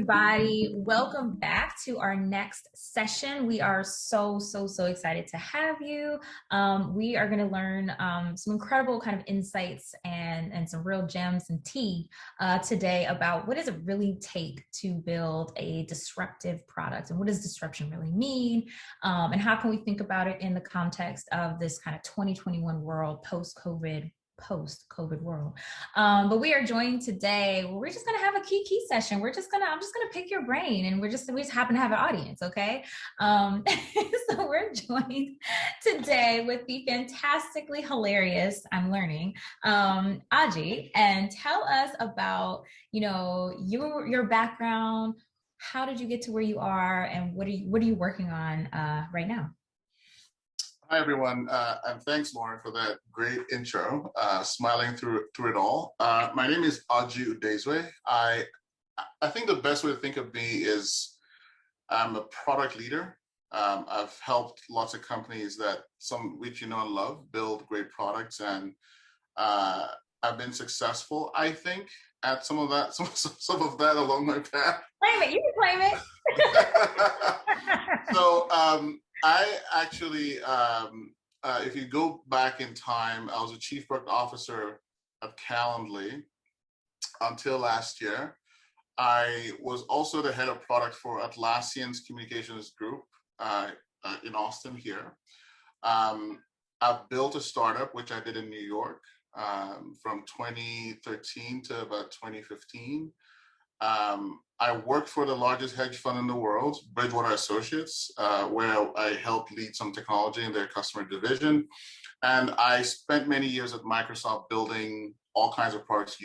everybody. Welcome back to our next session. We are so excited to have you. We are going to learn some incredible kind of insights and some real gems and tea today about what does it really take to build a disruptive product, and what does disruption really mean, and how can we think about it in the context of this kind of 2021 world, post-COVID world. But we are joined today. We're just going to have a key session. I'm just going to pick your brain, and we just happen to have an audience. Okay. So we're joined today with the fantastically hilarious, I'm learning, Aji, and tell us about, your background. How did you get to where you are, and what are you working on right now? Hi, everyone, and thanks, Lauryn, for that great intro, smiling through it all. My name is Udezue. I think the best way to think of me is I'm a product leader. I've helped lots of companies some which you know and love build great products, and I've been successful, I think, at some of that along my path. Claim it. You can claim it. So, I actually, if you go back in time, I was a chief product officer at Calendly until last year. I was also the head of product for Atlassian's communications group in Austin here. I've built a startup, which I did in New York from 2013 to about 2015. I worked for the largest hedge fund in the world, Bridgewater Associates, where I helped lead some technology in their customer division. And I spent many years at Microsoft building all kinds of products,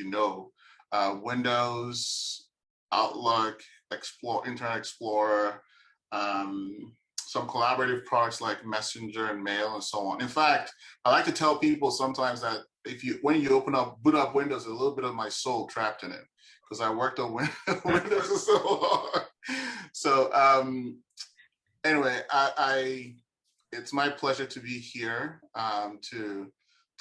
Windows, Outlook, Internet Explorer, some collaborative products like Messenger and Mail and so on. In fact, I like to tell people sometimes that when you boot up Windows, there's a little bit of my soul trapped in it, because I worked on Windows for so long. So anyway, it's my pleasure to be here to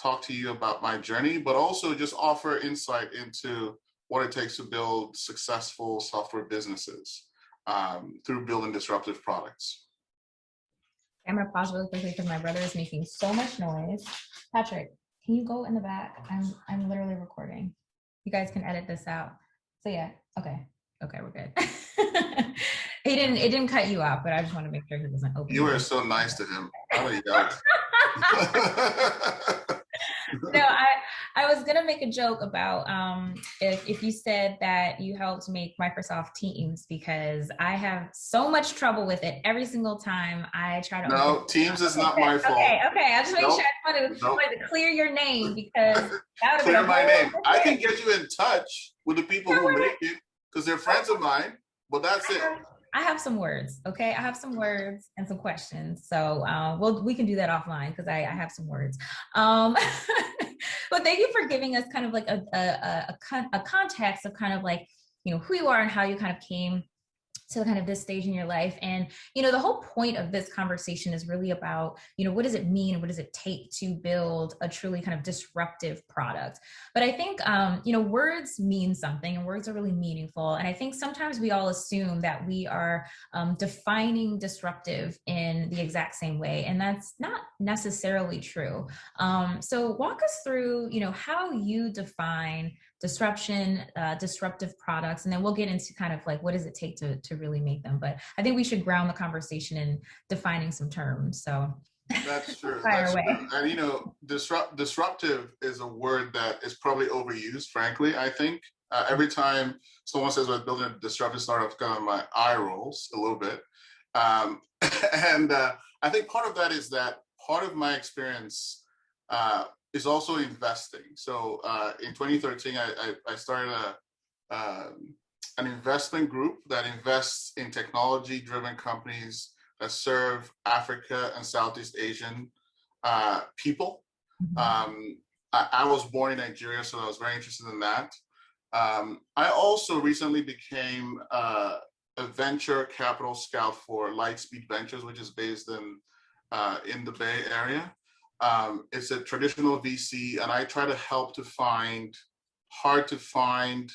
talk to you about my journey, but also just offer insight into what it takes to build successful software businesses through building disruptive products. I'm going to pause really quickly because my brother is making so much noise. Patrick, can you go in the back? I'm literally recording. You guys can edit this out. So yeah, okay, we're good. It didn't cut you off, but I just want to make sure he wasn't open. You were so nice to him. No, I was gonna make a joke about if you said that you helped make Microsoft Teams, because I have so much trouble with it every single time I try to. No, Teams is not my fault. Okay. I just make sure I wanted to clear your name, because that would clear my name. I can get you in touch with the people who make it, because they're friends of mine. But that's it. I have some words, okay? I have some words and some questions. So we can do that offline, because I have some words. But thank you for giving us kind of like a context of kind of like, who you are and how you kind of came to kind of this stage in your life. And, the whole point of this conversation is really about, what does it mean and what does it take to build a truly kind of disruptive product? But I think, words mean something, and words are really meaningful. And I think sometimes we all assume that we are defining disruptive in the exact same way. And that's not necessarily true. So walk us through, how you define disruption, disruptive products, and then we'll get into kind of like, what does it take to really make them? But I think we should ground the conversation in defining some terms. So that's true. That's true. And disruptive is a word that is probably overused, frankly. I think every time someone says we're building a disruptive startup, kind of my eye rolls a little bit. And I think part of that is that part of my experience is also investing. So in 2013, I started an investment group that invests in technology-driven companies that serve Africa and Southeast Asian people. Mm-hmm. I was born in Nigeria, so I was very interested in that. I also recently became a venture capital scout for Lightspeed Ventures, which is based in the Bay Area. It's a traditional VC, and I try to help to find hard to find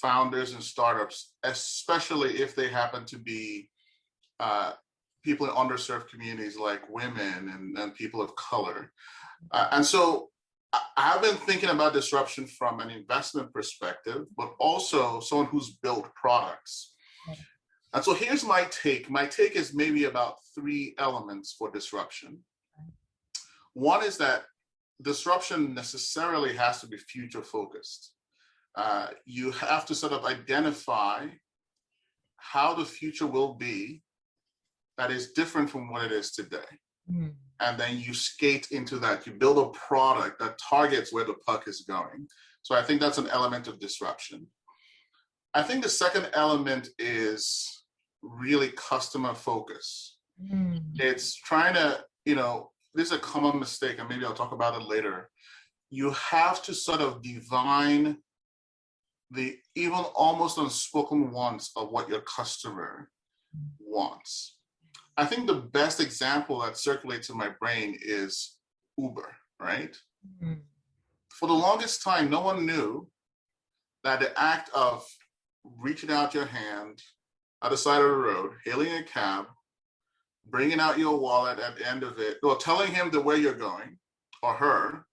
founders and startups, especially if they happen to be people in underserved communities like women and people of color. And so I've been thinking about disruption from an investment perspective, but also someone who's built products. And so here's my take. My take is maybe about 3 elements for disruption. One is that disruption necessarily has to be future focused. You have to sort of identify how the future will be that is different from what it is today. Mm. And then you skate into that. You build a product that targets where the puck is going. So I think that's an element of disruption. I think the second element is really customer focus. Mm. It's trying to, this is a common mistake, and maybe I'll talk about it later. You have to sort of divine the even almost unspoken wants of what your customer wants. I think the best example that circulates in my brain is Uber, right? Mm-hmm. For the longest time, no one knew that the act of reaching out your hand at the side of the road, hailing a cab, bringing out your wallet at the end of it, or telling him where you're going, or her,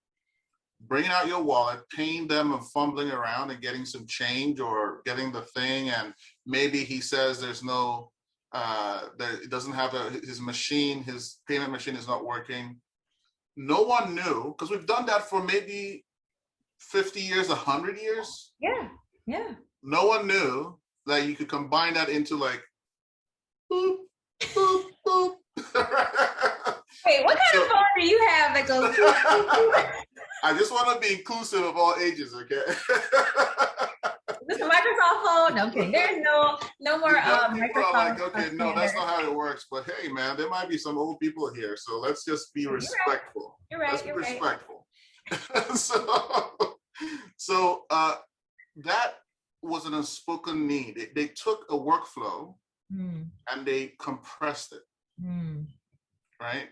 bringing out your wallet, paying them and fumbling around and getting some change or getting the thing, and maybe he says there's no, that it doesn't have his payment machine is not working. No one knew, because we've done that for maybe 50 years, 100 years. Yeah. No one knew that you could combine that into like, boop, boop, boop. Wait, what kind of phone do you have that goes? I just want to be inclusive of all ages, okay? Is this a Microsoft phone? No, okay. There's no more Microsoft. Like, okay, no, that's not how it works. But hey, man, there might be some old people here, so let's just be respectful. You're right. Let's be respectful. So that was an unspoken need. They took a workflow and they compressed it, right?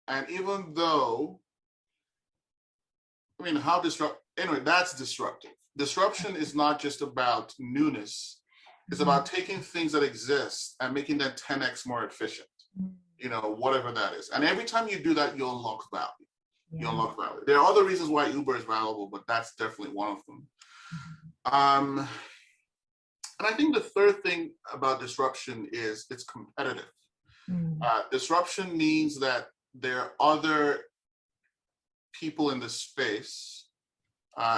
And even though, that's disruptive. Disruption is not just about newness. It's about taking things that exist and making them 10x more efficient, whatever that is. And every time you do that, you'll unlock value. You unlock value. There are other reasons why Uber is valuable, but that's definitely one of them. And I think the third thing about disruption is it's competitive. Disruption means that there are other people in the space.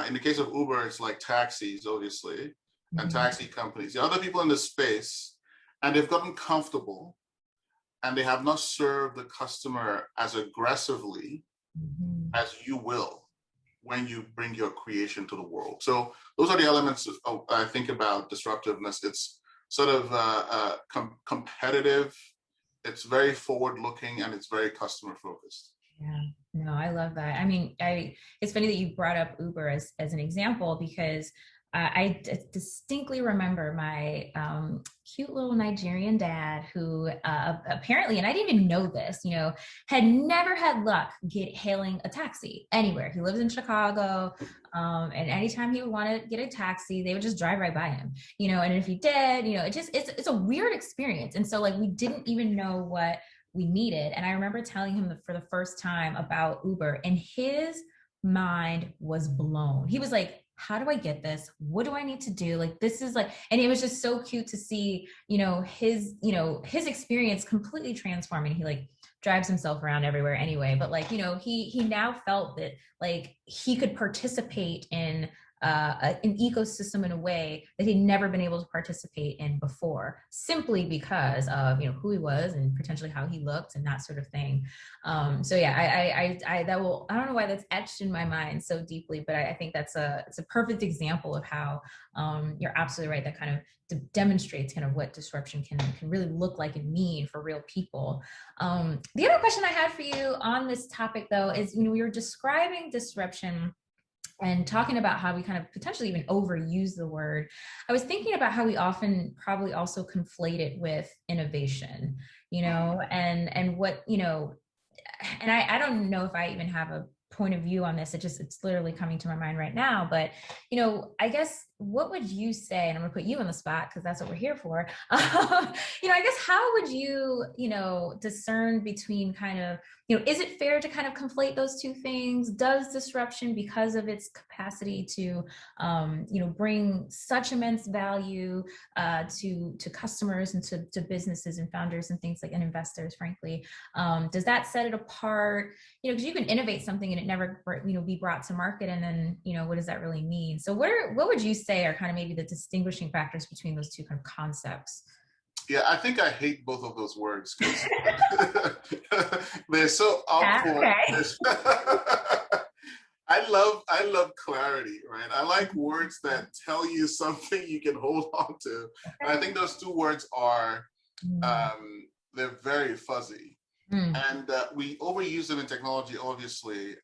In the case of Uber, it's like taxis, obviously, and taxi companies. The other people in the space, and they've gotten comfortable, and they have not served the customer as aggressively as you will when you bring your creation to the world. So those are the elements I think about disruptiveness. It's sort of competitive, it's very forward-looking, and it's very customer-focused. Yeah, no, I love that. I mean, it's funny that you brought up Uber as an example, because I distinctly remember my cute little Nigerian dad who apparently, and I didn't even know this, had never had luck hailing a taxi anywhere. He lives in Chicago, and anytime he would want to get a taxi, they would just drive right by him, and if he did, it's a weird experience. And so like, we didn't even know what we needed. And I remember telling him for the first time about Uber, and his mind was blown. He was like, how do I get this? What do I need to do? Like, this is like, and it was just so cute to see, his experience completely transforming. He like drives himself around everywhere anyway, but like, he now felt that like he could participate in an ecosystem in a way that he'd never been able to participate in before, simply because of who he was and potentially how he looked and that sort of thing. So yeah, I don't know why that's etched in my mind so deeply, but I think it's a perfect example of how you're absolutely right. That kind of demonstrates kind of what disruption can really look like and mean for real people. The other question I had for you on this topic, though, is we were describing disruption and talking about how we kind of potentially even overuse the word. I was thinking about how we often probably also conflate it with innovation, and what, and I don't know if I even have a point of view on this. It's literally coming to my mind right now. But, I guess what would you say, and I'm gonna put you on the spot because that's what we're here for. I guess how would you, discern between kind of, is it fair to kind of conflate those two things? Does disruption, because of its capacity to, bring such immense value to customers and to businesses and founders and things like, and investors, frankly, does that set it apart? Because you can innovate something and it never, be brought to market, and then, what does that really mean? So what would you say are kind of maybe the distinguishing factors between those two kind of concepts? Yeah, I think I hate both of those words because they're so out for this. I love clarity, right? I like words that tell you something you can hold on to. And I think those two words are they're very fuzzy. And we overuse them in technology, obviously,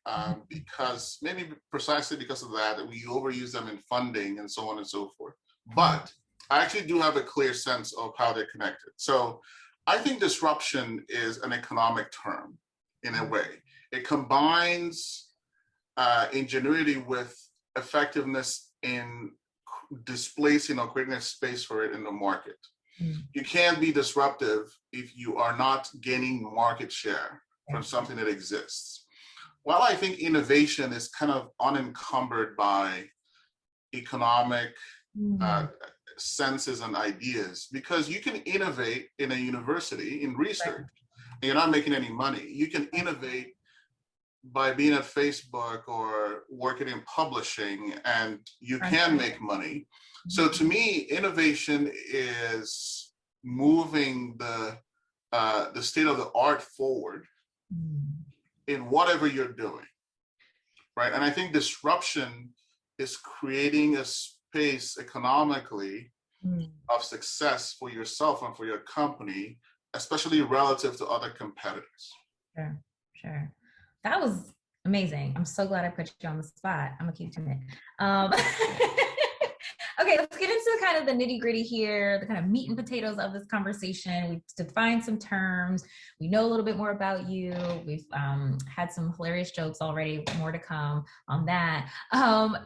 because maybe precisely because of that, we overuse them in funding and so on and so forth. But I actually do have a clear sense of how they're connected. So I think disruption is an economic term in a way. It combines ingenuity with effectiveness in displacing or creating a space for it in the market. You can't be disruptive if you are not gaining market share from something that exists. While I think innovation is kind of unencumbered by economic senses and ideas, because you can innovate in a university in research and you're not making any money. You can innovate by being at Facebook or working in publishing, and you can make money. So to me, innovation is moving the state of the art forward in whatever you're doing, right? And I think disruption is creating a space economically of success for yourself and for your company, especially relative to other competitors. Sure. That was amazing. I'm so glad I put you on the spot. I'm gonna keep doing it. Okay, let's get into kind of the nitty gritty here, the kind of meat and potatoes of this conversation. We've defined some terms. We know a little bit more about you. We've had some hilarious jokes already, more to come on that. How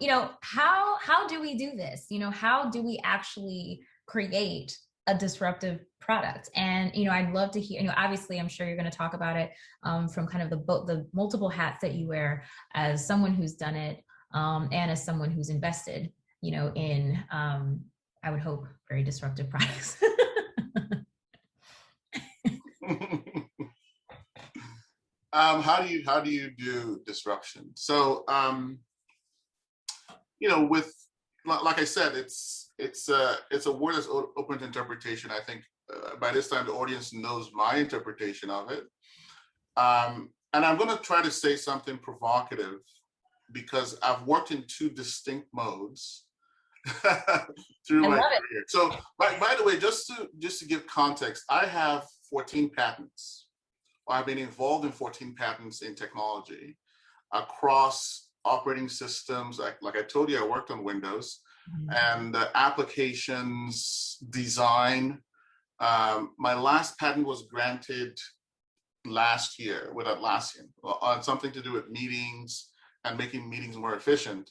do we do this? How do we actually create a disruptive product? And, I'd love to hear, obviously, I'm sure you're going to talk about it from kind of the multiple hats that you wear as someone who's done it and as someone who's invested in, I would hope, very disruptive products. How do you do disruption? So, with, like I said, it's a word that's open to interpretation. I think by this time the audience knows my interpretation of it, and I'm going to try to say something provocative because I've worked in two distinct modes through my career. So, by the way, just to give context, I have 14 patents. I've been involved in 14 patents in technology across operating systems. Like I told you, I worked on Windows and applications design. My last patent was granted last year with Atlassian on something to do with meetings and making meetings more efficient.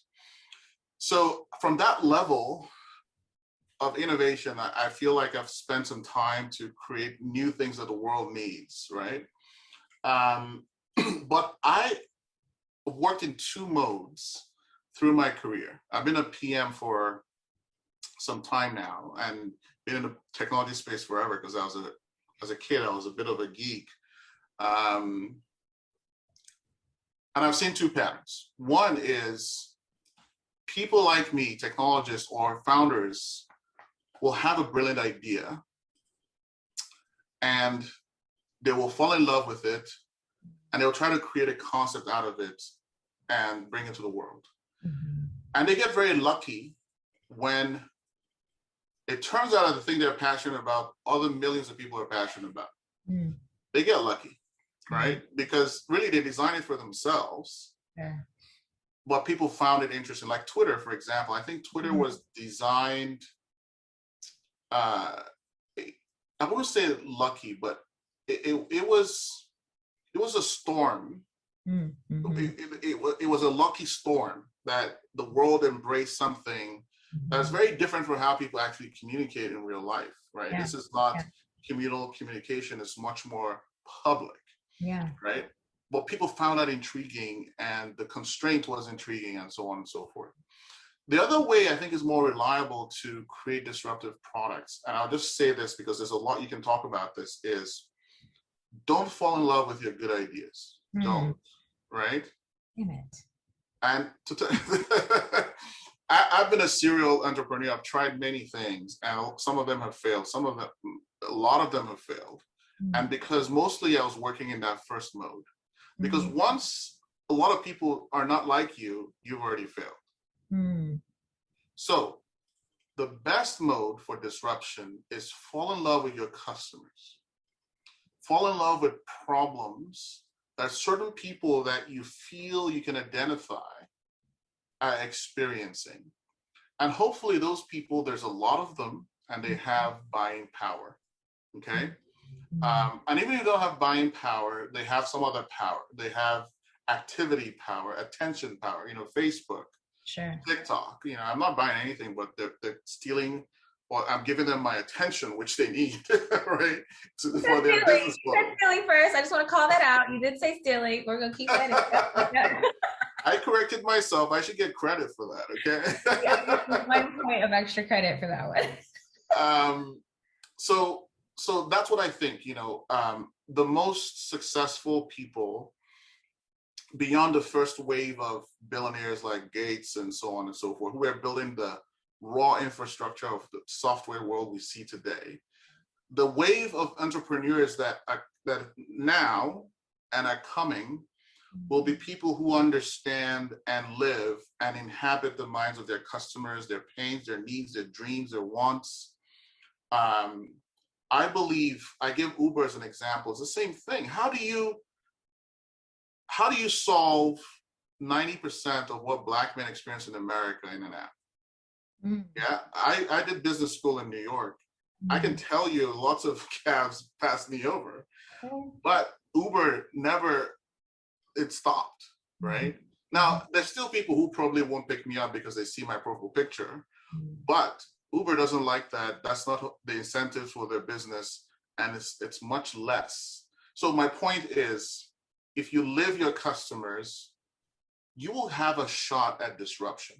So from that level of innovation, I feel like I've spent some time to create new things that the world needs, right? But I worked in two modes through my career. I've been a PM for some time now and been in the technology space forever because as a kid, I was a bit of a geek. And I've seen two patterns. One is people like me, technologists or founders, will have a brilliant idea and they will fall in love with it and they'll try to create a concept out of it and bring it to the world. And they get very lucky when it turns out that the thing they're passionate about, other millions of people are passionate about. They get lucky, right? Because really they design it for themselves. But people found it interesting, like Twitter, for example. I think Twitter was designed, I wouldn't say lucky, but it was a storm. It was a lucky storm that the world embraced something That's very different from how people actually communicate in real life, right? Yeah. This is not Yeah. communal communication, it's much more public, Yeah. right? But people found that intriguing, and the constraint was intriguing, and so on and so forth. The other way I think is more reliable to create disruptive products, and I'll just say this because there's a lot you can talk about this, is don't fall in love with your good ideas. Don't, right? Damn it. And I've been a serial entrepreneur. I've tried many things, and some of them have failed. Some of them, a lot of them have failed. And because mostly I was working in that first mode. Because once a lot of people are not like you, you've already failed. So the best mode for disruption is fall in love with your customers. Fall in love with problems that certain people that you feel you can identify are experiencing. And hopefully those people, there's a lot of them, and they have buying power, okay? And even if they don't have buying power, they have some other power. They have activity power, attention power, Facebook, Sure. TikTok. I'm not buying anything, but they're stealing, or I'm giving them my attention, which they need, right? For their business model. You said stealing first. I just want to call that out. You did say stealing. We're going to keep that in. I corrected myself. I should get credit for that, okay? Yeah, 1 point of extra credit for that one. So that's what I think, the most successful people beyond the first wave of billionaires like Gates and so on and so forth, who are building the raw infrastructure of the software world we see today, the wave of entrepreneurs that now and are coming will be people who understand and live and inhabit the minds of their customers, their pains, their needs, their dreams, their wants. I believe, I give Uber as an example, it's the same thing. How do you solve 90% of what Black men experience in America in an app? Yeah, I did business school in New York. I can tell you lots of cabs passed me over, but Uber never, it stopped, right? Now, there's still people who probably won't pick me up because they see my profile picture, but Uber doesn't like that. That's not the incentives for their business, and it's much less. So my point is, if you live your customers, you will have a shot at disruption,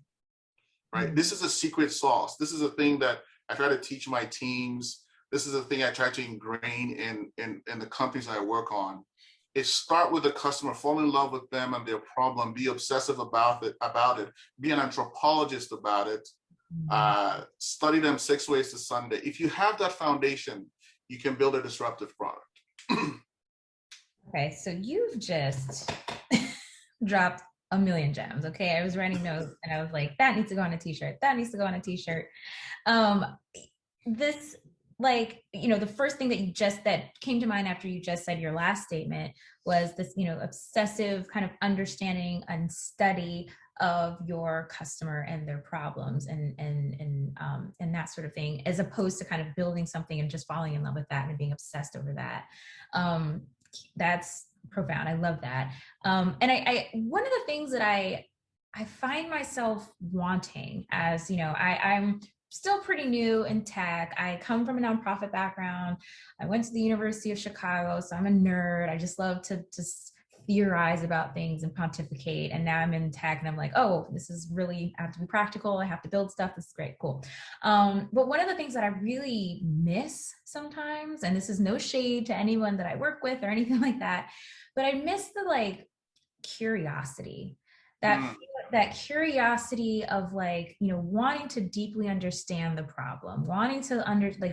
right? This is a secret sauce. This is a thing that I try to teach my teams. This is a thing I try to ingrain in the companies I work on. Is start with the customer, fall in love with them and their problem, be obsessive about it, be an anthropologist about it, study them 6 ways to Sunday. If you have that foundation, you can build a disruptive product. Okay, so you've just dropped a million gems. Okay, I was writing notes and I was like, that needs to go on a t-shirt. That needs to go on a t-shirt. This, the first thing that came to mind after you just said your last statement was this, obsessive kind of understanding and study of your customer and their problems and that sort of thing, as opposed to kind of building something and just falling in love with that and being obsessed over that. That's profound. I love that. And I one of the things that I find myself wanting, as I'm still pretty new in tech. I come from a nonprofit background. I went to the University of Chicago, so I'm a nerd. I just love to just theorize about things and pontificate. And now I'm in tech and I'm like, oh, this is really, I have to be practical. I have to build stuff. This is great. Cool. But one of the things that I really miss sometimes, and this is no shade to anyone that I work with or anything like that, but I miss the curiosity, that curiosity of wanting to deeply understand the problem, wanting to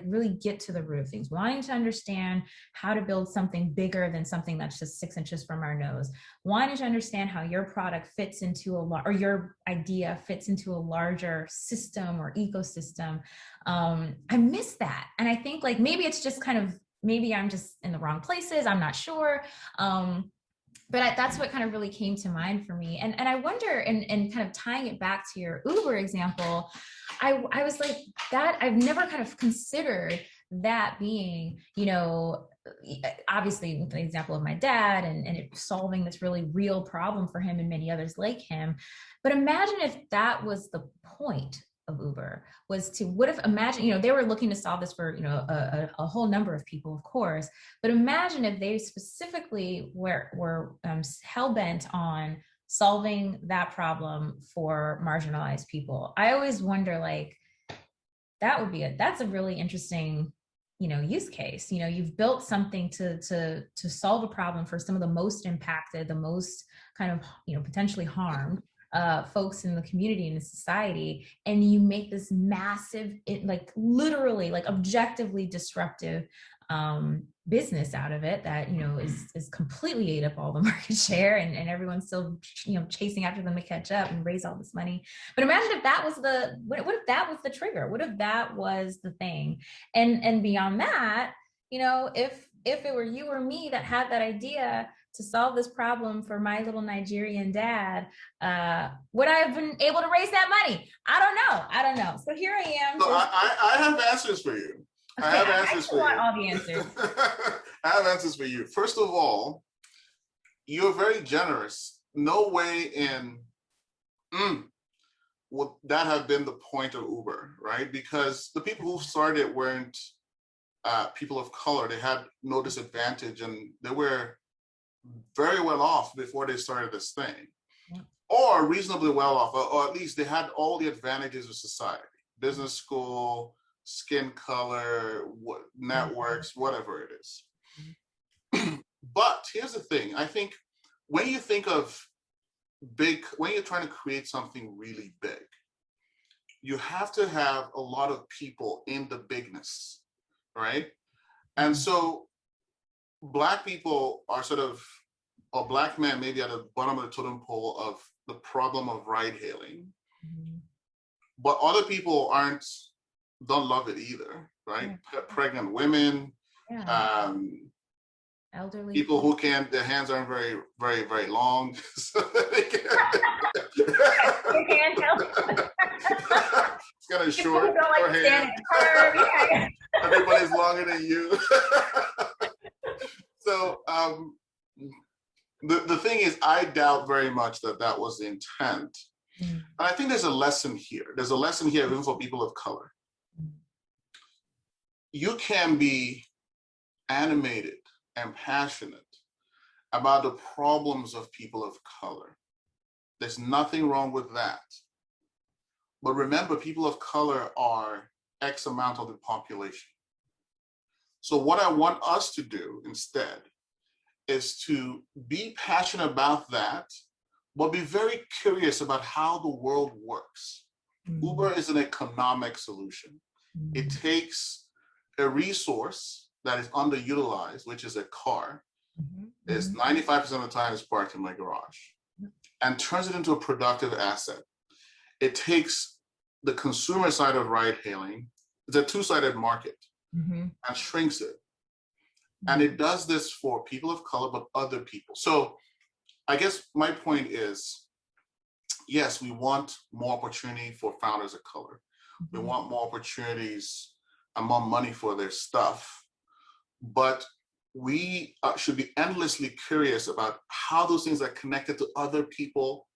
really get to the root of things, wanting to understand how to build something bigger than something that's just 6 inches from our nose, wanting to understand how your product fits into or your idea fits into a larger system or ecosystem. I miss that. And I think maybe it's just maybe I'm just in the wrong places. I'm not sure. But that's what kind of really came to mind for me. And I wonder, and kind of tying it back to your Uber example, I was like, that I've never kind of considered that being, obviously with the example of my dad and it solving this really real problem for him and many others like him. But imagine if that was the point of Uber was to, what if, imagine, they were looking to solve this for, a whole number of people, of course, but imagine if they specifically were hell-bent on solving that problem for marginalized people. I always wonder, like, that's a really interesting, use case. You've built something to solve a problem for some of the most impacted, the most kind of, potentially harmed folks in the community and in society, and you make this massive, like literally, like objectively disruptive business out of it that is completely ate up all the market share, and everyone's still chasing after them to catch up and raise all this money. But imagine if that was what if that was the trigger? What if that was the thing? And beyond that, if it were you or me that had that idea to solve this problem for my little Nigerian dad, would I have been able to raise that money? I don't know. So here I am. So I have answers for you. Okay, I have answers for you. I want all the answers. I have answers for you. First of all, you're very generous. No way in would that have been the point of Uber, right? Because the people who started weren't people of color. They had no disadvantage, and they were very well off before they started this thing, or reasonably well off, or at least they had all the advantages of society: business school, skin color, networks, whatever it is. But here's the thing. I think when you think of when you're trying to create something really big, you have to have a lot of people in the bigness, right? And so Black people are or Black men maybe at the bottom of the totem pole of the problem of ride hailing. But other people don't love it either, right? Pregnant women, elderly people who their hands aren't very, very, very long. So they can't. It's kind of short. Everybody's longer than you. So the thing is, I doubt very much that was the intent. And I think there's a lesson here. There's a lesson here even for people of color. You can be animated and passionate about the problems of people of color. There's nothing wrong with that. But remember, people of color are X amount of the population. So what I want us to do instead is to be passionate about that, but be very curious about how the world works. Uber is an economic solution. It takes a resource that is underutilized, which is a car, is 95% of the time is parked in my garage, and turns it into a productive asset. It takes the consumer side of ride hailing, it's a two-sided market, and shrinks it. And it does this for people of color, but other people. So I guess my point is, yes, we want more opportunity for founders of color. We want more opportunities and more money for their stuff. But we should be endlessly curious about how those things are connected to other people,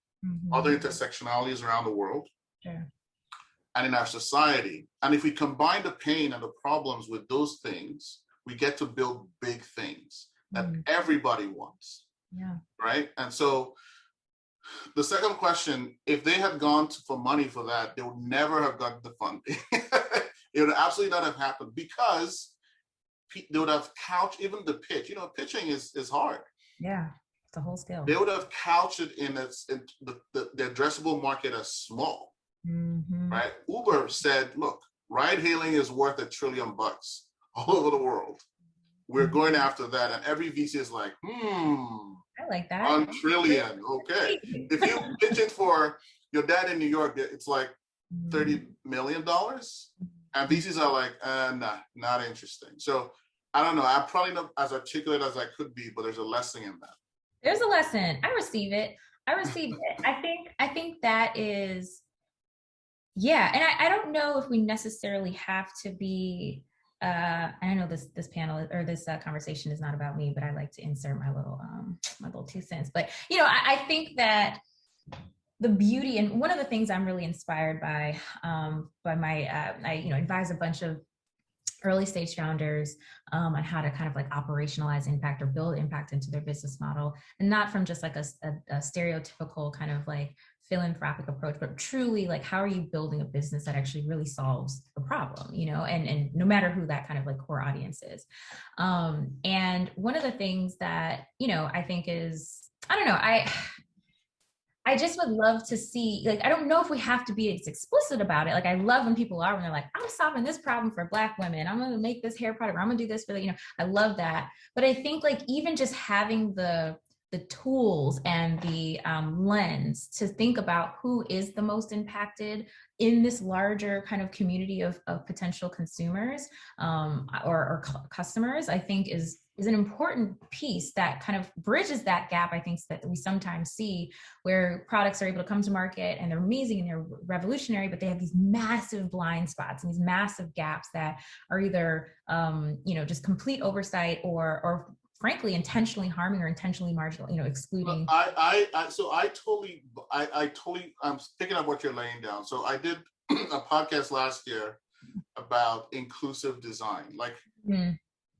other intersectionalities around the world, and in our society. And if we combine the pain and the problems with those things, we get to build big things that everybody wants, right? And so the second question, if they had gone for money for that, they would never have gotten the funding. It would absolutely not have happened, because they would have couched even the pitch. Pitching is hard. Yeah, it's a whole skill. They would have couched it in the addressable market as small, right? Uber said, look, ride hailing is worth $1 trillion all over the world. We're going after that. And every VC is like, I like that. $1 trillion, okay. If you pitch it for your dad in New York, it's like $30 million. And VCs are like, nah, not interesting. So I don't know. I'm probably not as articulate as I could be, but there's a lesson in that. There's a lesson. I receive it. I think that is, yeah. And I don't know if we necessarily have to be, I know this panel or this conversation is not about me, but I like to insert my little 2 cents. But, I think that the beauty, and one of the things I'm really inspired by my I advise a bunch of early stage founders on how to kind of like operationalize impact or build impact into their business model, and not from just like a stereotypical kind of like philanthropic approach, but truly like how are you building a business that actually really solves a problem, and no matter who that kind of like core audience is. And one of the things that I think is, I don't know, I just would love to see, like, I don't know if we have to be as explicit about it. Like, I love when people are, when they're like, I'm solving this problem for Black women. I'm going to make this hair product. Or I'm going to do this for the, I love that. But I think like even just having the tools and the lens to think about who is the most impacted in this larger kind of community of potential consumers or customers, I think is an important piece that kind of bridges that gap, I think, that we sometimes see where products are able to come to market and they're amazing and they're revolutionary, but they have these massive blind spots and these massive gaps that are either, just complete oversight or frankly, intentionally harming or intentionally marginal, excluding. I totally, I'm picking up what you're laying down. So I did a podcast last year about inclusive design. Like,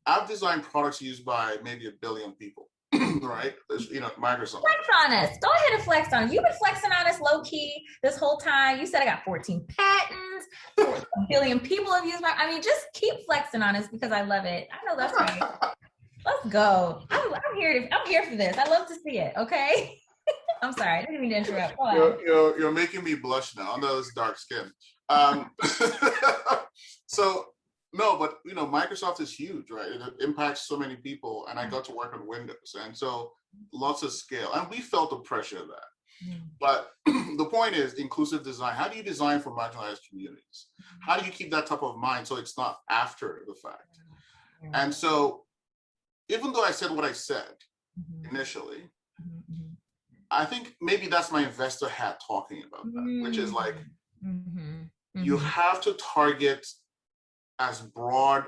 I've designed products used by maybe 1 billion people, right? Microsoft. Flex on us. Go ahead and flex on us. You've been flexing on us low key this whole time. You said I got 14 patents, 1 billion people have used just keep flexing on us because I love it. I know that's right. Let's go. I'm here for this. I love to see it. Okay. I'm sorry. I didn't mean to interrupt. You're making me blush now. I know it's dark skin. So no, but Microsoft is huge, right? It impacts so many people, and I got to work on Windows, and so lots of scale, and we felt the pressure of that. But the point is inclusive design. How do you design for marginalized communities? How do you keep that top of mind so it's not after the fact? And so, even though I said what I said initially, I think maybe that's my investor hat talking about that, which is like, you have to target as broad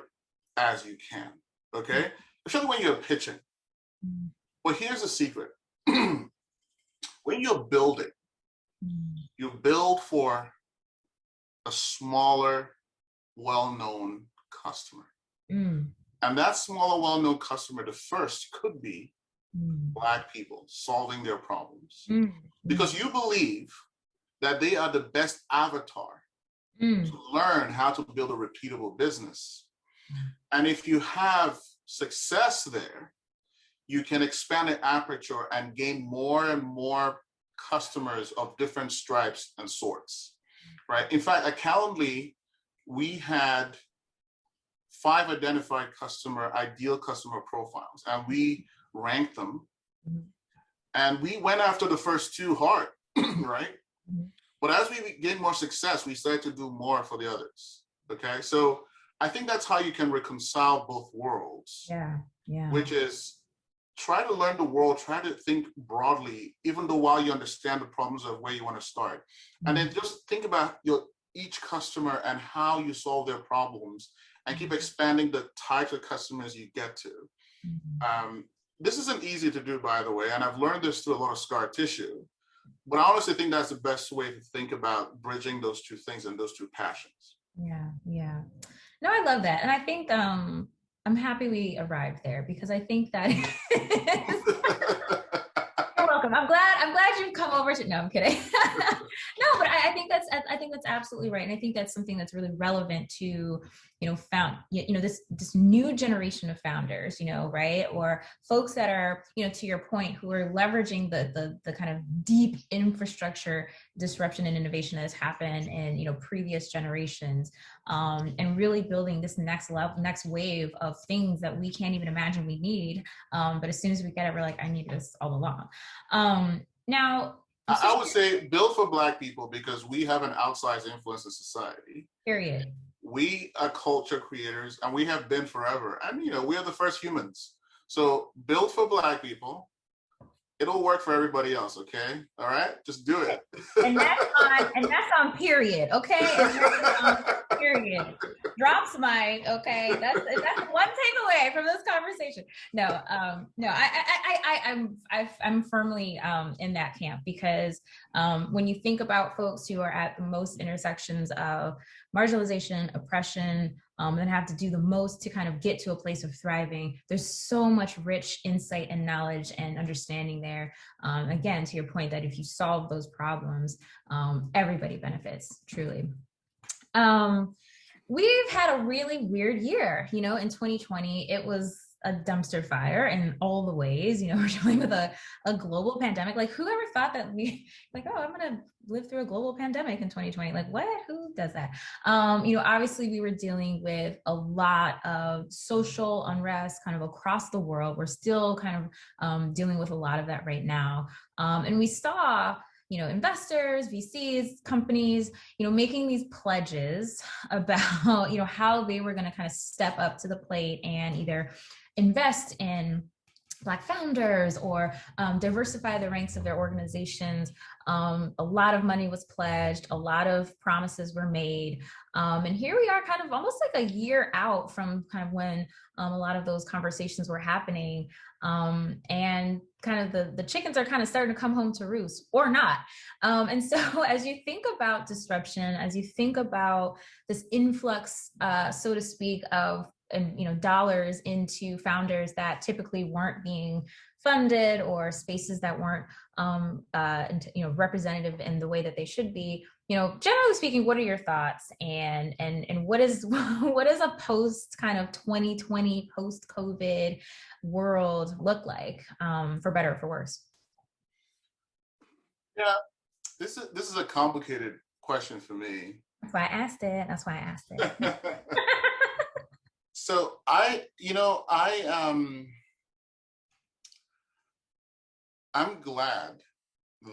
as you can, okay? Especially when you're pitching. But here's the secret. When you're building, you build for a smaller, well-known customer. And that smaller, well-known customer, the first could be Black people solving their problems. Because you believe that they are the best avatar to learn how to build a repeatable business. And if you have success there, you can expand the aperture and gain more and more customers of different stripes and sorts, right? In fact, at Calendly, we had 5 identified ideal customer profiles, and we ranked them. And we went after the first 2 hard, right? But as we gained more success, we started to do more for the others, okay? So I think that's how you can reconcile both worlds, which is try to learn the world, try to think broadly, even though while you understand the problems of where you want to start. And then just think about each customer and how you solve their problems and keep expanding the types of customers you get to. This isn't easy to do, by the way, and I've learned this through a lot of scar tissue. But I honestly think that's the best way to think about bridging those 2 things and those 2 passions. Yeah. No, I love that. And I think I'm happy we arrived there because I think that you're welcome. I'm glad you've come over to, no, I'm kidding. No, but I think that's absolutely right. And I think that's something that's really relevant to, this new generation of founders, right? Or folks that are, to your point, who are leveraging the kind of deep infrastructure disruption and innovation that has happened in, previous generations, and really building this next wave of things that we can't even imagine we need. But as soon as we get it, we're like, I need this all along. Now, I would say build for Black people because we have an outsized influence in society. Period. We are culture creators and we have been forever. And, we are the first humans. So build for Black people, it'll work for everybody else. Okay. All right. Just do it. And that's on period. Okay. And that's on period. Drops mic. Okay. That's one takeaway from this conversation. No, no, I'm firmly in that camp, because when you think about folks who are at the most intersections of marginalization, oppression, and have to do the most to kind of get to a place of thriving, there's so much rich insight and knowledge and understanding there. Again, to your point, that if you solve those problems, everybody benefits, truly. We've had a really weird year, in 2020. It was a dumpster fire in all the ways. We're dealing with a global pandemic. Like, who ever thought that I'm going to live through a global pandemic in 2020? Like, what? Who does that? Obviously we were dealing with a lot of social unrest kind of across the world. We're still kind of dealing with a lot of that right now. And we saw investors, VCs, companies, making these pledges about, how they were going to kind of step up to the plate and either invest in Black founders or diversify the ranks of their organizations. A lot of money was pledged, a lot of promises were made. And here we are kind of almost like a year out from kind of when a lot of those conversations were happening. And kind of the chickens are kind of starting to come home to roost, or not. And so as you think about disruption, as you think about this influx, so to speak, of dollars into founders that typically weren't being funded, or spaces that weren't representative in the way that they should be, generally speaking, what are your thoughts, and what is a post kind of 2020 post COVID world look like, for better or for worse? Yeah, this is a complicated question for me. That's why I asked it. So I'm glad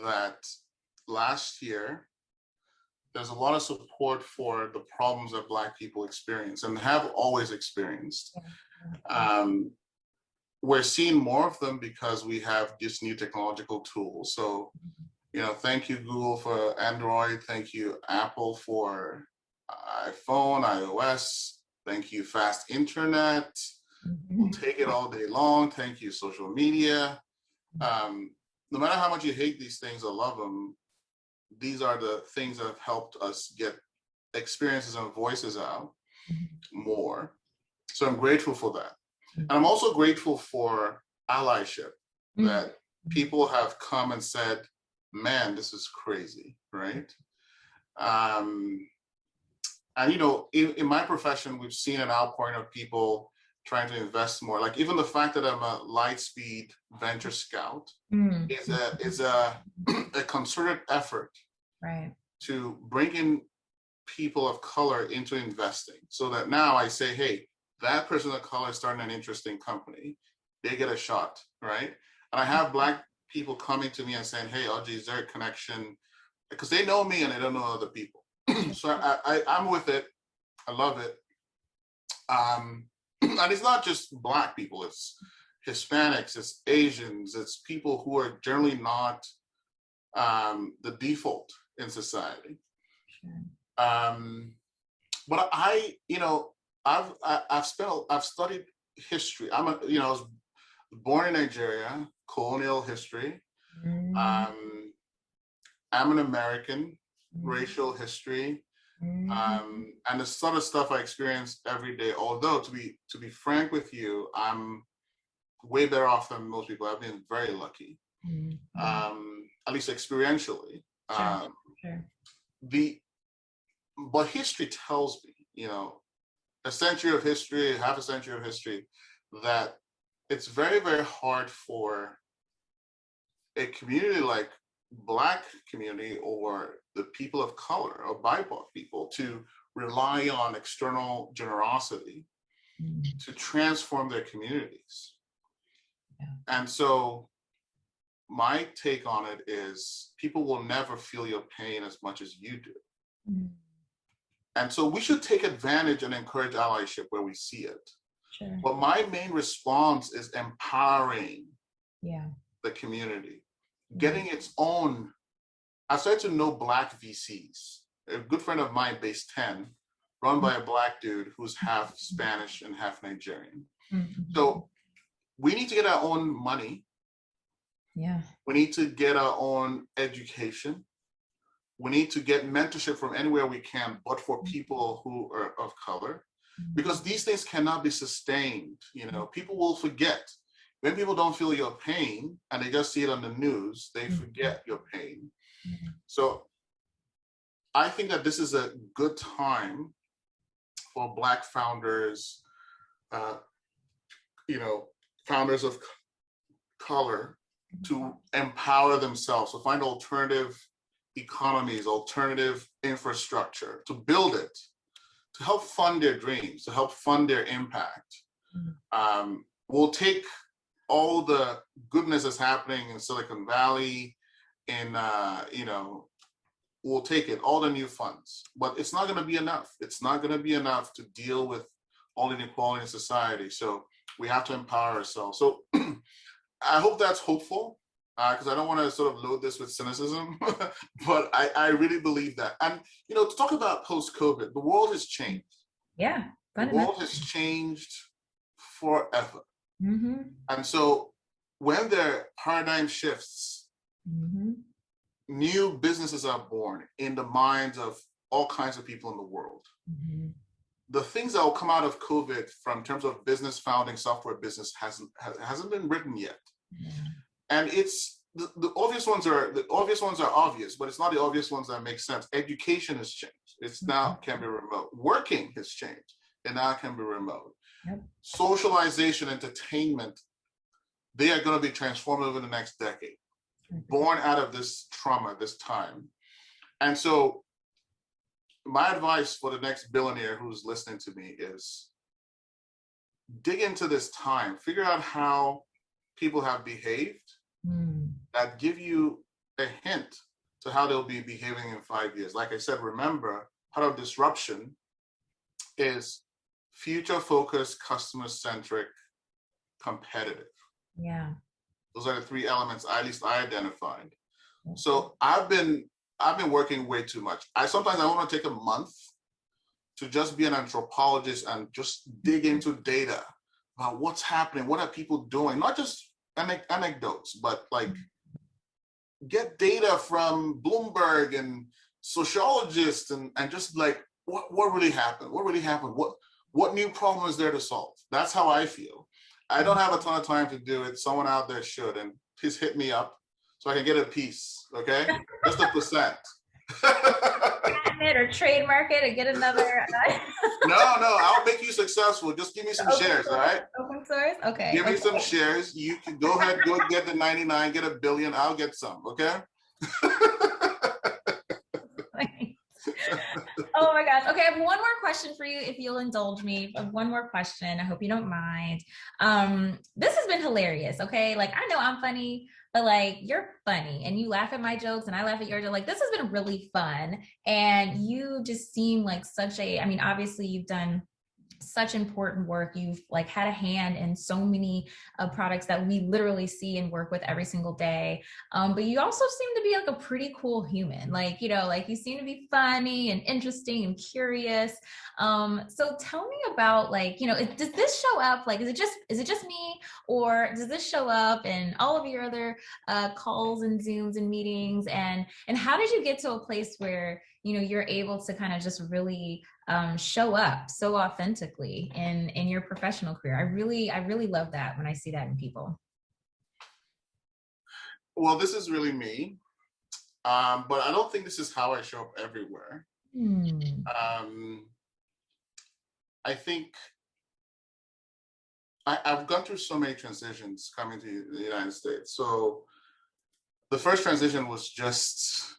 that last year there's a lot of support for the problems that Black people experience and have always experienced. We're seeing more of them because we have these new technological tools. So, thank you, Google, for Android. Thank you, Apple, for iPhone, iOS. Thank you, fast internet. We'll take it all day long. Thank you, social media. No matter how much you hate these things or love them, these are the things that have helped us get experiences and voices out more. So I'm grateful for that. And I'm also grateful for allyship, that people have come and said, man, this is crazy, right? And, in my profession, we've seen an outpouring of people trying to invest more. Like, even the fact that I'm a Lightspeed venture scout is a concerted effort, right, to bring in people of color into investing, so that now I say, hey, that person of color is starting an interesting company, they get a shot, right? And I have Black people coming to me and saying, hey, Audrey, is there a connection? Because they know me and they don't know other people. So I'm with it. I love it. And it's not just Black people, it's Hispanics, it's Asians, it's people who are generally not the default in society. But I've studied history. I was born in Nigeria, colonial history. I'm an American, racial history, and the sort of stuff I experience every day. Although, to be frank with you, I'm way better off than most people. I've been very lucky, at least experientially. Sure. But history tells me, a century of history, half a century of history, that it's very, very hard for a community like Black community or the people of color or BIPOC people to rely on external generosity to transform their communities. And so my take on it is, people will never feel your pain as much as you do. And so we should take advantage and encourage allyship where we see it. But my main response is empowering the community, getting its own. I started to know Black VCs. A good friend of mine, Base 10, run by a Black dude who's half Spanish and half Nigerian. So we need to get our own money. Yeah. We need to get our own education. We need to get mentorship from anywhere we can, but for people who are of color, because these things cannot be sustained. You know, people will forget. When people don't feel your pain and they just see it on the news, they forget your pain. So I think that this is a good time for Black founders, founders of color, to empower themselves, to find alternative economies, alternative infrastructure, to build it, to help fund their dreams, to help fund their impact. We'll take all the goodness that's happening in Silicon Valley, we'll take it, all the new funds, but it's not going to be enough. It's not going to be enough to deal with all inequality in society. So we have to empower ourselves. So I hope that's hopeful, because I don't want to sort of load this with cynicism, but I really believe that. And, to talk about post-COVID, the world has changed. Yeah. The world has changed forever. And so when there are paradigm shifts, new businesses are born in the minds of all kinds of people in the world. The things that will come out of COVID from terms of business founding, software business hasn't been written yet. And it's the obvious ones are obvious, but it's not the obvious ones that make sense. Education has changed. It's now can be remote. Working has changed. And now can be remote. Socialization, entertainment, they are going to be transformed over the next decade, born out of this trauma, this time. And so my advice for the next billionaire who's listening to me is dig into this time, figure out how people have behaved that give you a hint to how they'll be behaving in 5 years. Like I said, remember, part of disruption is future-focused, customer-centric, competitive. Yeah. Those are the three elements at least I identified. So I've been working way too much. Sometimes I want to take a month to just be an anthropologist and just dig into data about what's happening, what are people doing, not just anecdotes, but like get data from Bloomberg and sociologists and just like what really happened? What really happened? What new problem is there to solve? That's how I feel. I don't have a ton of time to do it. Someone out there should, and please hit me up so I can get a piece, okay? Just a percent. Patent it or trademark it and get another. No, I'll make you successful. Just give me some shares, all right? Open source? Okay. Give me some shares. You can go ahead, go get the 99, get $1 billion. I'll get some, okay? Oh my gosh. Okay, I have one more question for you if you'll indulge me. One more question. I hope you don't mind. This has been hilarious, okay? Like, I know I'm funny, but like, you're funny and you laugh at my jokes and I laugh at your jokes. Like, this has been really fun. And you just seem like obviously you've done such important work. You've like had a hand in so many products that we literally see and work with every single day. But you also seem to be like a pretty cool human. Like, like you seem to be funny and interesting and curious. So tell me about does this show up? Like, is it just me, or does this show up in all of your other calls and Zooms and meetings? And how did you get to a place where, you're able to kind of just really show up so authentically in your professional career? I really love that when I see that in people. Well, this is really me, but I don't think this is how I show up everywhere. I think I've gone through so many transitions coming to the United States. So the first transition was just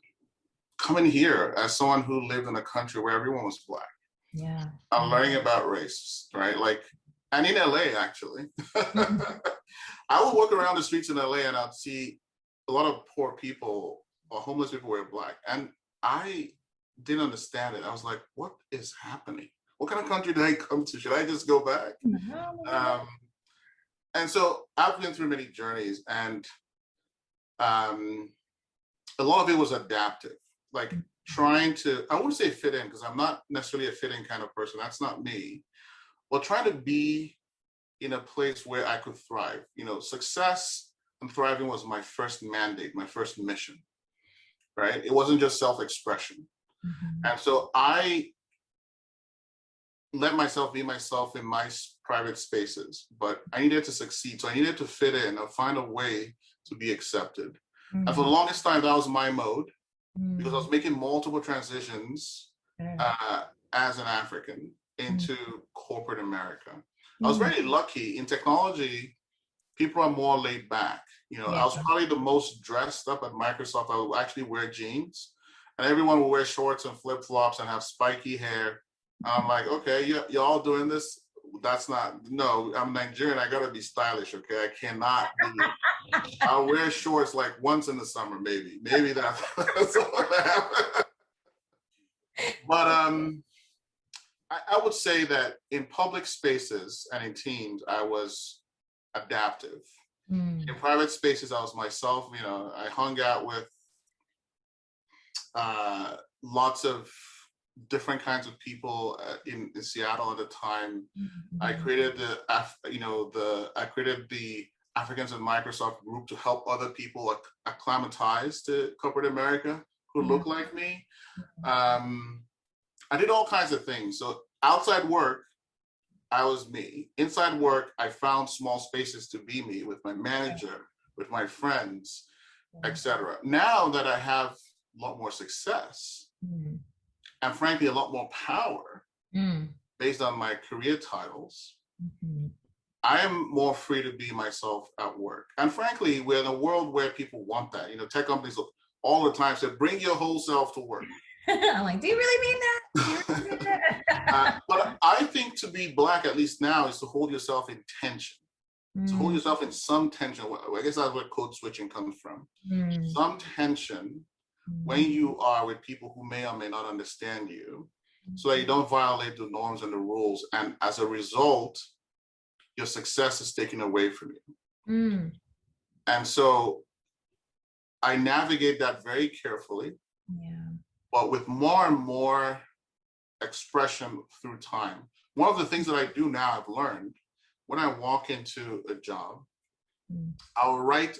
coming here as someone who lived in a country where everyone was Black. Yeah. I'm learning about race, right? Like, and in LA, actually. I would walk around the streets in LA and I'd see a lot of poor people or homeless people were Black. And I didn't understand it. I was like, what is happening? What kind of country did I come to? Should I just go back? And so I've been through many journeys, and a lot of it was adaptive, like trying to, I wouldn't say fit in, because I'm not necessarily a fit in kind of person. That's not me. But trying to be in a place where I could thrive. Success and thriving was my first mandate, my first mission, right? It wasn't just self-expression. And so I let myself be myself in my private spaces, but I needed to succeed. So I needed to fit in or find a way to be accepted. And for the longest time, that was my mode, because I was making multiple transitions as an African into corporate America. I was very lucky. In technology, people are more laid back. I was probably the most dressed up at Microsoft. I would actually wear jeans, and everyone would wear shorts and flip-flops and have spiky hair. I'm like, okay, you're all doing this. That's not, no, I'm Nigerian. I gotta be stylish, okay? I cannot be, I'll wear shorts like once in the summer, maybe. Maybe that's what happens. But I would say that in public spaces and in teams, I was adaptive. In private spaces, I was myself. I hung out with lots of different kinds of people in Seattle at the time. I created I created the Africans in Microsoft group to help other people acclimatize to corporate America who look like me. I did all kinds of things. So outside work, I was me. Inside work, I found small spaces to be me with my manager, with my friends, etc. Now that I have a lot more success, and frankly, a lot more power based on my career titles, I am more free to be myself at work. And frankly, we're in a world where people want that. Tech companies all the time say, bring your whole self to work. I'm like, do you really mean that? Do you really mean that? But I think to be Black, at least now, is to hold yourself in tension. To hold yourself in some tension. I guess that's where code switching comes from. Some tension when you are with people who may or may not understand you, so that you don't violate the norms and the rules. And as a result, your success is taken away from you. And so I navigate that very carefully, but with more and more expression through time. One of the things that I do now, I've learned, when I walk into a job, I'll write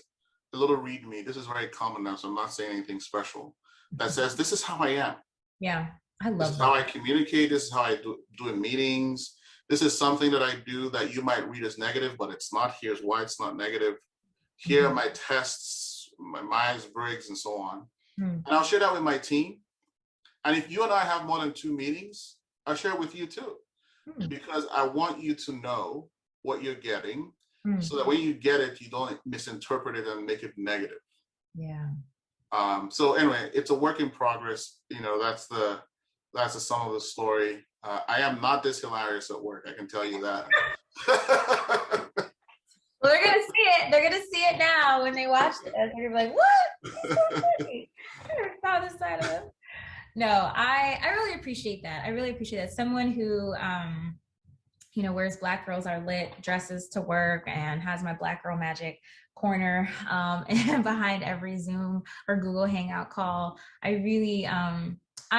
a little readme. This is very common now, so I'm not saying anything special, that says, this is how I am. Yeah, I love that. This is how I communicate. This is how I do in meetings. This is something that I do that you might read as negative, but it's not. Here's why it's not negative. Here are my tests, my Myers-Briggs, and so on. And I'll share that with my team. And if you and I have more than 2 meetings, I'll share it with you too. Because I want you to know what you're getting, so that when you get it, you don't misinterpret it and make it negative. So anyway, it's a work in progress. That's the sum of the story. I am not this hilarious at work, I can tell you that. Well, they're gonna see it. They're gonna see it now when they watch this. They're gonna be like, "What? I never saw this side of him." No, I really appreciate that. I really appreciate that. Someone who wears Black Girls Are Lit dresses to work and has my Black Girl Magic corner and behind every Zoom or Google Hangout call. I really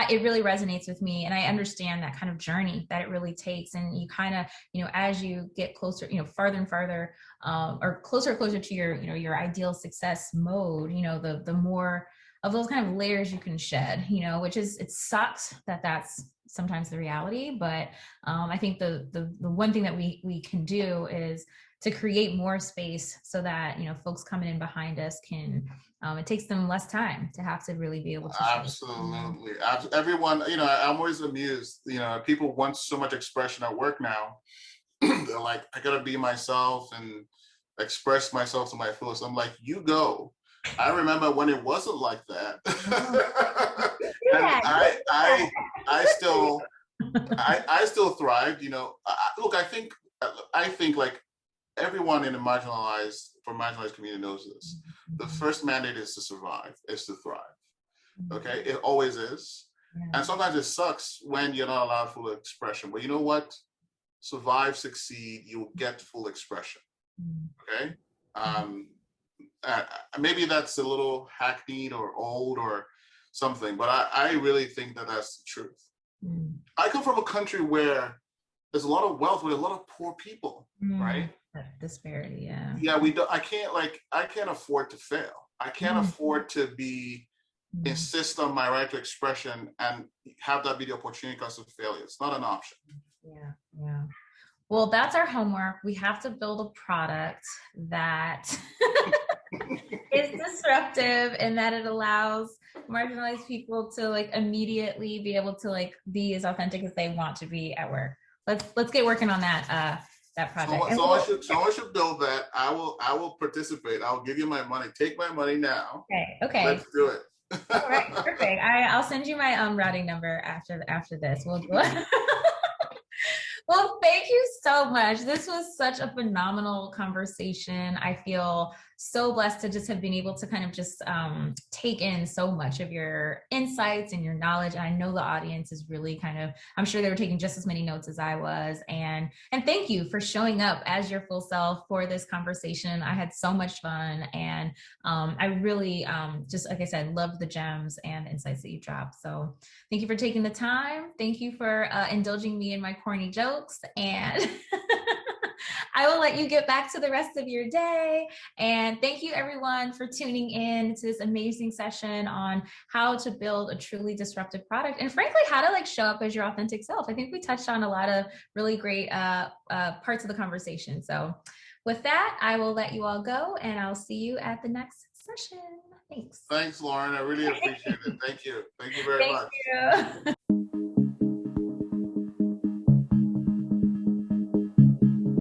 it really resonates with me, and I understand that kind of journey that it really takes. And you kind of, as you get closer, farther and farther, or closer and closer to your ideal success mode, the more of those kind of layers you can shed, which is, it sucks that that's sometimes the reality. But I think the one thing that we can do is to create more space so that, folks coming in behind us can, it takes them less time to have to really be able to. Absolutely. Everyone, I'm always amused, people want so much expression at work now. They're like, I gotta be myself and express myself to my fullest. I'm like, you go. I remember when it wasn't like that. And I still thrived, look, I think like everyone in the marginalized community knows this. The first mandate is to survive, is to thrive. Okay, it always is. And sometimes it sucks when you're not allowed full expression, but you know what? Survive, succeed, you'll get full expression. Okay. maybe that's a little hackneyed or old or something, but I really think that that's the truth. I come from a country where there's a lot of wealth with a lot of poor people, right? That disparity, yeah. Yeah, I can't afford to fail. I can't afford to insist on my right to expression and have that be the opportunity cost of failure. It's not an option. Yeah, yeah. Well, that's our homework. We have to build a product that is disruptive and that it allows marginalized people to like immediately be able to like be as authentic as they want to be at work. Let's get working on that project. Someone should build that. I will participate. I'll give you my money. Take my money now. Okay. Let's do it. All right, perfect. I'll send you my routing number after this. We'll Well, thank you so much. This was such a phenomenal conversation. I feel so blessed to just have been able to kind of just take in so much of your insights and your knowledge. And I know the audience is really kind of, I'm sure they were taking just as many notes as I was. And thank you for showing up as your full self for this conversation. I had so much fun. And I really just, like I said, love the gems and insights that you dropped. So thank you for taking the time. Thank you for indulging me in my corny jokes. And I will let you get back to the rest of your day. And thank you everyone for tuning in to this amazing session on how to build a truly disruptive product. And frankly, how to like show up as your authentic self. I think we touched on a lot of really great parts of the conversation. So with that, I will let you all go and I'll see you at the next session. Thanks. Thanks, Lauryn. I really appreciate it. Thank you. Thank you very much. Thank you.